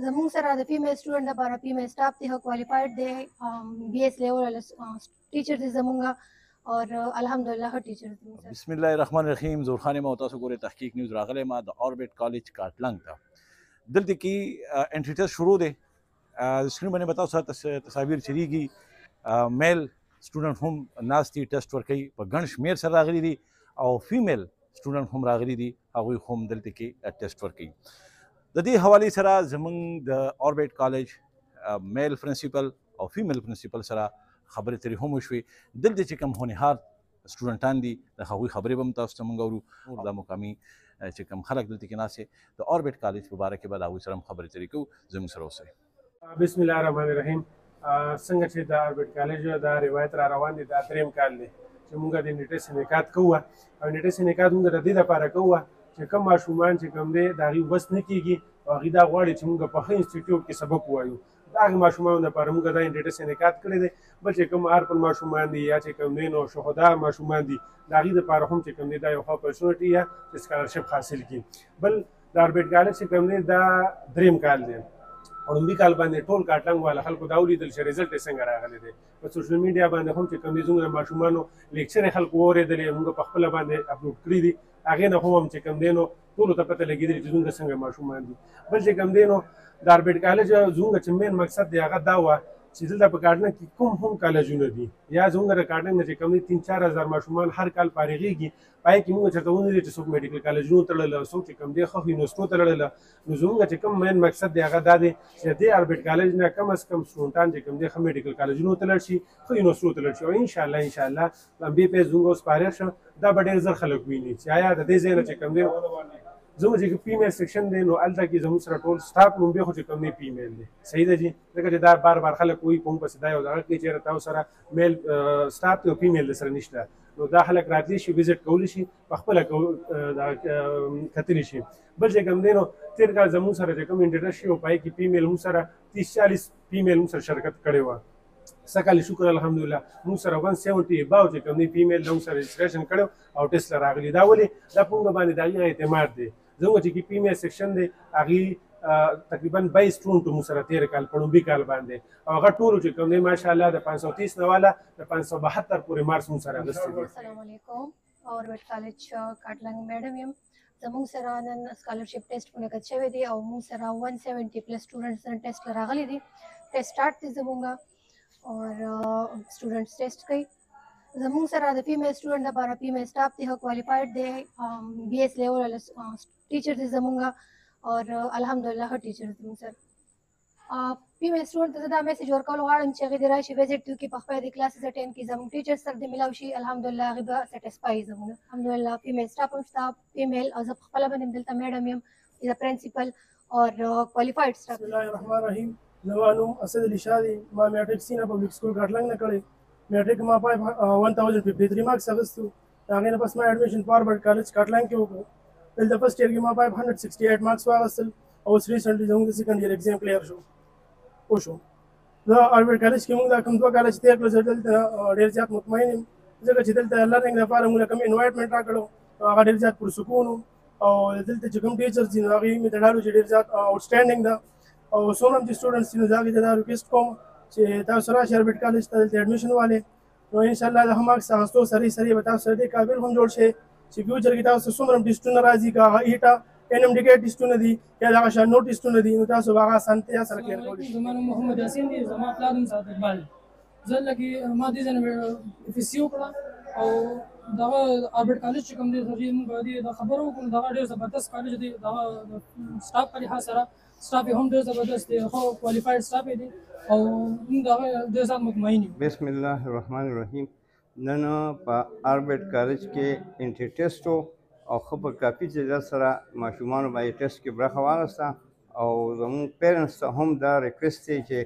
زموږ سره د فیمیل سټوډنټ لپاره فیمیل سټاف دی هغه کوالیفاید دی بی ایس لیول ټیچر دی زموږ او الحمدلله ښه ټیچر دی. بسم الله الرحمن الرحیم. زور خان ما تاسو ګورئ تحقیق نیوز راغلی ما د اوربټ کالج کاټلنګ ته. دلته کې انټری ټیسټ شروع دی. سکرین باندې به تاسو تصاویر چریږي. میل سټوډنټ هم ناست دي ټیسټ ورکوي په ګڼ شمېر سره راغلي دي او فیمیل سټوډنټ هم راغلي دي هغوی هم دلته کې ټیسټ ورکوي. د دې حوالې سره زموږ د اوربټ کالج میل پرنسپل او فیمیل پرنسپل سره خبرې اترې هم وشوې. دلته چې کوم هونهار سټوډنټان دي د هغوی خبرې به هم تاسو ته موږ اورو. دا مقامي چې کوم خلک دلته کې ناست دي د اوربټ کالج په باره کې به د هغوی سره هم خبرې اترې کوو. زموږ سره اوسئ. بسم الله الرحمن الرحیم. څنګه چې د اوربټ کالج دا روایت را روان دي دا دریم کال دی چې موږ د نیټس انعقاد کوو او نیټس انعقاد موږ د دې لپاره کوو چې کوم ماشومان چې کوم دی د هغوی وس نه کېږي او هغوی دا غواړي چې موږ په ښه انسټیټیوټ کې سبق ووایو. د هغې ماشومانو لپاره موږ دا نیټس انعقاد کړی دی. بل چې کوم ارپل ماشومان دي یا چې کوم دی نو شهدا ماشومان دي د هغوی لپاره هم چې کوم دی دا یو ښه اپرچونټي یا سکالرشپ حاصل کړي. بل د اوربټ کالج چې کوم دی دا دریم کال دی. اولمپي کال باندې ټول کاټلنګ والا خلکو دا ولیدل چې رزلټ یې څنګه راغلی دی. په سوشل میډیا باندې هم چې کوم دی زموږ د ماشومانو لیکچر یې خلکو واورېدلې موږ په خپله باندې اپلوډ کړي دي. هغې نه هم چې کوم دی نو ټولو ته پته لګېدلې چې زموږ څنګه ماشومان دي. بل چې کوم دی نو د اوربټ کالج زموږ چې مین مقصد دی هغه دا وه چې دلته په کاټلنګ کې کوم هم کالجونه دي یا زموږ د کاټلنګ نه چې کوم دی 3-4 هزار ماشومان هر کال فارغېږي. پای کې موږ چېرته ونلري چې څوک میډیکل کالجونو ته تړلی څوک چې کوم دی ښه یونیورسټو ته تړلی. نو زموږ چې کوم مین مقصد دی هغه دا دی چې دې اوربټ کالج نه کم از کم سټوډنټان چې کوم دی ښه میډیکل کالجونو ته لاړ شي ښه یونیورسټو ته لاړ شي او انشاءالله لمبې پیس زموږ اوس فارغ شه دا به ډېر زر خلک ویني چې آیا د دې ځای نه چې کوم دی زموږ چې فیمیل سیکشن دی نو هلته کې زموږ سره ټول سټاف لومبې خو چې کوم دی فیمیل دی. صحیح ده جي ځکه چې دا بار بار خلک وایي په موږ پسې دا یو دغه کوي چېرې تاسو سره میل سټاف دی او فیمیل سره نشته نو دا خلک راتلی شي وزټ کولی شي په خپله کتلی شي. بل چې کوم دی نو تېر کال زموږ سره چې کوم انټرټس شي او په هغې کې فیمیل موږ سره 30-40 فیمیل موږ سره شرکت کړی وه. سکال شکر الحمدلله موږ سره 170 اباو چې کوم دی فیمیل موږ سره رجسټریشن کړی او ټیسټ له راغلي. دا ولې دا په موږ باندې د هغې اعتماد دی. زموږ چې فیمیل سیکشن دی هغې تقریبا 22 سټوډنټ موږ سره تېر کال په لومبي کال باندې او هغه ټولو چې کوم دی ماشاءالله د 530 نه والا د 572 پورې مارکس موږ سره اخیستی دي. السلام علیکم. اوربټ کالج کاټلنګ میډم یم. زموږ سره نن سکالرشپ ټیسټ منعقد شوی دی او موږ سره 170 پلس سټوډنټس نن ټیسټ راغلي دي. ټیسټ سټارټ دی زموږ او سټوډنټس ټیسټ کوي. زموږ سره د فیمیل سټوډنټ لپاره فیمیل سټاف دی هغه کوالیفاید دی بی ایس لیول ټیچر دی زموږ او الحمدلله ښه ټیچر دی موږ سره. فیمیل سټوډنټ ته زه دا میسج ورکول غواړم چې هغې دې راشي وزټ وکړي په خپله د کلاسز اټینډ کړي زموږ ټیچر سره دې ملاو شي الحمدلله هغې به سیټسفای زموږ الحمدلله فیمیل سټاف هم شته فیمیل او زه په خپله باندې دلته میډم یم د پرنسپل او کوالیفاید سټاف. بسم الله الرحمن الرحیم. زما نوم اسد علي شاه دی. ما میټریک سینا پبلک سکول کاټلنګ نه کړی. میټریک ما 1053 مارکس اخیستو. د هغې نه پس ما ایډمیشن په اوربټ کالج کاټلنګ کې وکړو. دلته فرسټ ایئر کې ما 568 مارکس واخیستل او اوس ریسنټلي زموږ د سیکنډ ایئر ایګزام کلیر شو. د اوربټ کالج کې موږ دا کوم 2 کاله چې تېر کړل زه دلته ډېر زیات مطمئن یم ځکه چې دلته لرننګ لپاره موږ کوم انوایرمنټ راکړو هغه ډېر زیات پرسکون و او دلته چې کوم ټیچرز دي نو هغې میتډالوجي چې ډېر زیات آوټسټینډینګ ده او څومره هم چې سټوډنټس دي نو زه هغې ته دا ریکویسټ کوم چې تاسو راشئ اوربټ کالج ته دلته ایډمیشن والې نو انشاءالله د ښه مارکس اخیستو سره به تاسو سره دې قابل هم جوړ شئ چې فیوچر کې تاسو څومره هم ټیسټونه راځي که هغه ایټه NMDK ټیسټونه دي یا دغه شان نور ټیسټونه دي نو تاسو به هغه اسانتیا سره کلیر کولی شئ. زما نوم محمد یاسین دی. زما پلار نوم سعد اقبال. زه لکه ما دې ځای نه اف ایس سی وکړه او دغه اوربټ کالج چې کوم دی هغې موږ دې د خبرو وکړو دغه ډېر زبردست کالج دی. دغه سټاف په لحاظ سره سټاف یې هم ډېر زبردست دی ښه کوالیفاید سټاف یې دی او موږ د هغه ډېر زیات مطمئن یو. بسم الله الرحمن الرحیم. نن په اوربټ کالج کې انټری ټیسټ او ښه په کافي تعداد سره ماشومانو باندې ټیسټ کې برخه واخیسته او زموږ پیرنټس ته هم دا ریکویسټ دی چې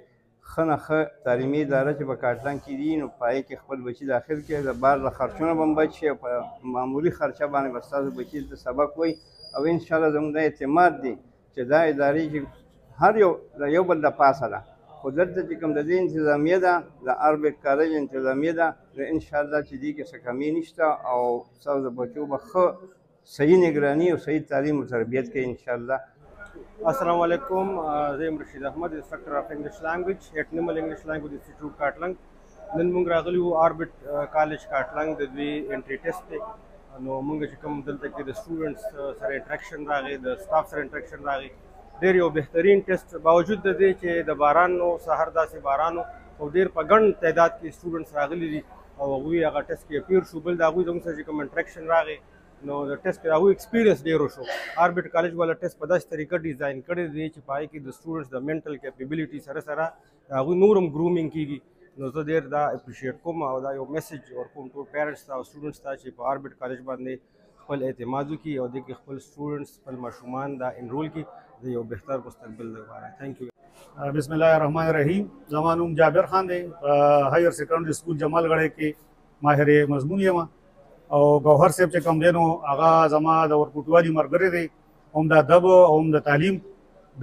ښه نه ښه تعلیمي اداره چې په کاټلنګ کې دي نو په هغې کې خپل بچي داخل کړي د بار له خرچونه به هم بچ شي او په معمولي خرچه باندې به ستاسو بچي ته سبق وایي او انشاءالله زموږ دا اعتماد دی چې دا ادارې چې هر یو د یو بل د پاسه ده خو دلته چې کوم د دې انتظامیه ده د اوربټ کالج انتظامیه ده نو انشاءالله چې دې کې څه کمي نشته او ستاسو د بچو به ښه صحیح نگرانی او صحیح تعلیم و تربیت کې انشاءالله. Assalamu alaikum. I am Rashid Ahmad, instructor of English language at Nimal English Language Institute, Katlang. نن موږ راغلي وو آربټ کالج کاټلنګ د دوی انټري ټیسټ دی. نو موږ چې کوم دلته کې د سټوډنټس سره انټریکشن راغی، د سټاف سره انټریکشن راغی، ډېر یو بهترین ټیسټ باوجود د دې چې د باران نو سهار داسې باران او ډېر په ګڼ تعداد کې سټوډنټس راغلي دي او هغوی هغه ټیسټ کې اپیر شو. بل د هغوی زموږ سره چې کوم انټریکشن راغی نو د ټیسټ کې هغوی ایکسپیرینس ډېر وشو. آربټ کالج والا ټیسټ په داسې طریقه ډیزاین کړی دی چې په هغې کې د سټوډنټس د منټل کیپیبلیټي سره سره د هغوی نور هم ګرومینګ کېږي. نو زه ډېر دا اپریشیټ کوم او دا یو میسج ورکوم ټول پیرنټس ته او سټوډنټس ته چې په آربټ کالج باندې خپل اعتماد وکړي او دې کې خپل سټوډنټس خپل ماشومان دا انرول کړي د یو بهتر مستقبل لپاره. تھینک یو. بسم الله الرحمن الرحیم. زما نوم جابر خان دی. هایر سیکنډري سکول جمال غړی کې ماهر مضمون یم او ګوهر صاحب چې کوم دی نو هغه زما د ورکوټوالي ملګری دی، هم د ادب او هم د تعلیم.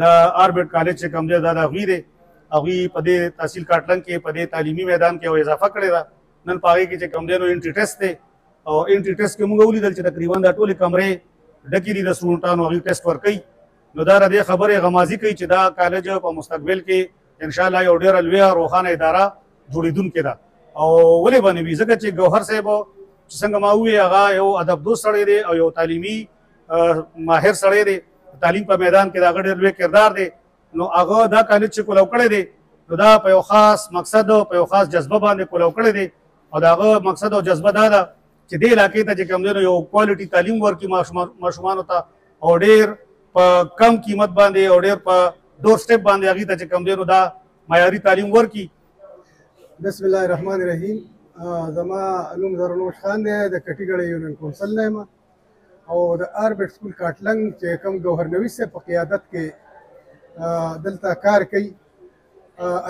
د آربټ کالج چې کوم دی دا د هغوی دی. هغوی په دې تحصیل کاټلنګ کې په دې تعلیمي میدان کې یو اضافه کړې ده. نن په هغې کې چې کوم دی نو انټري ټیسټ دی او انټري ټیسټ کې موږ ولیدل چې تقریبا دا ټولې کمرې ډکې دي د سټوډنټانو. هغوی ټیسټ ورکوي. نو دا د دې خبرې غمازي کوي چې دا کالج په مستقبل کې انشاءالله یو ډېره لویه روښانه اداره جوړېدونکې ده. او ولې به نه وي؟ ځکه چې ګوهر صاحب چې څنګه ما وویل هغه یو ادبدوست سړی دی او یو تعلیمي ماهر سړی دی. تعلیم په میدان کې د هغه ډېر لوی کردار دی. نو هغه دا کالج چې کولو کړی دی نو دا په یو خاص مقصد او په یو خاص جذبه باندې کولو کړی دی او د هغه مقصد او جذبه دا ده چې دې علاقې ته چې کوم دی نو یو کوالټي تعلیم ورکړي ماشومانو ته او ډېر په کم قیمت باندې او ډېر په ډور سټیپ باندې هغې ته چې کوم دی نو دا معیاري تعلیم ورکړي. بسم الله الرحمن الرحیم. زما نوم زرنوش خان دی، د کټیګړې یونین کونسل نه یم او د آربټ سکول کاټلنګ چې کوم ګوهر نویس صاحب په قیادت کې دلته کار کوي.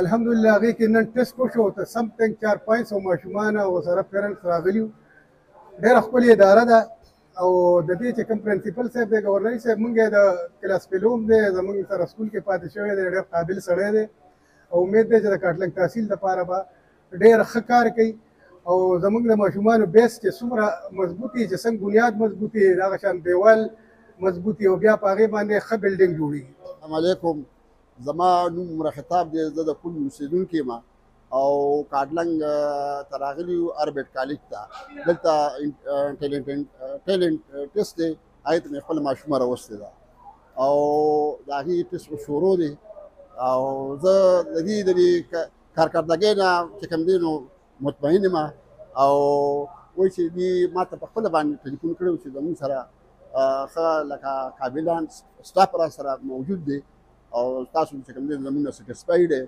الحمدلله هغې کې نن ټیسټ وشو ته سمثینګ 400 ماشومان او سره پیرنټس راغلي وو. ډېره ښکلې اداره ده او د دې چې کوم پرنسپل صاحب دی ګورنر صاحب موږ یې د کلاس فیلوم دی، زموږ سره سکول کې پاتې شوی دی، ډېر قابل سړی دی او امید دی چې د کاټلنګ تحصیل لپاره به ډېر ښه کار کوي او زموږ د ماشومانو بیس چې څومره مضبوطي چې څنګه بنیاد مضبوطي دغه شان دیوال مضبوطي او بیا په هغې باندې ښه بلډینګ جوړېږي. السلام علیکم. زما نوم عمر خطاب دی، زه د کل اوسېدونکی یم او کاټلنګ ته راغلي یو آربټ کالج ته. دلته ټیلنټ ټیسټ دی، هغې ته مې خپله ماشومه راوستې ده او د هغې ټیسټ شروع دی او زه د دې کارکردګۍ نه چې کوم دی نو مطمئن یم او وایي چې دوی ما ته په خپله باندې ټلیفون کړی و چې زموږ سره ښه لکه قابلان سټاف را سره موجود دی او تاسو چې کوم دی زموږ نه سټسفاید دی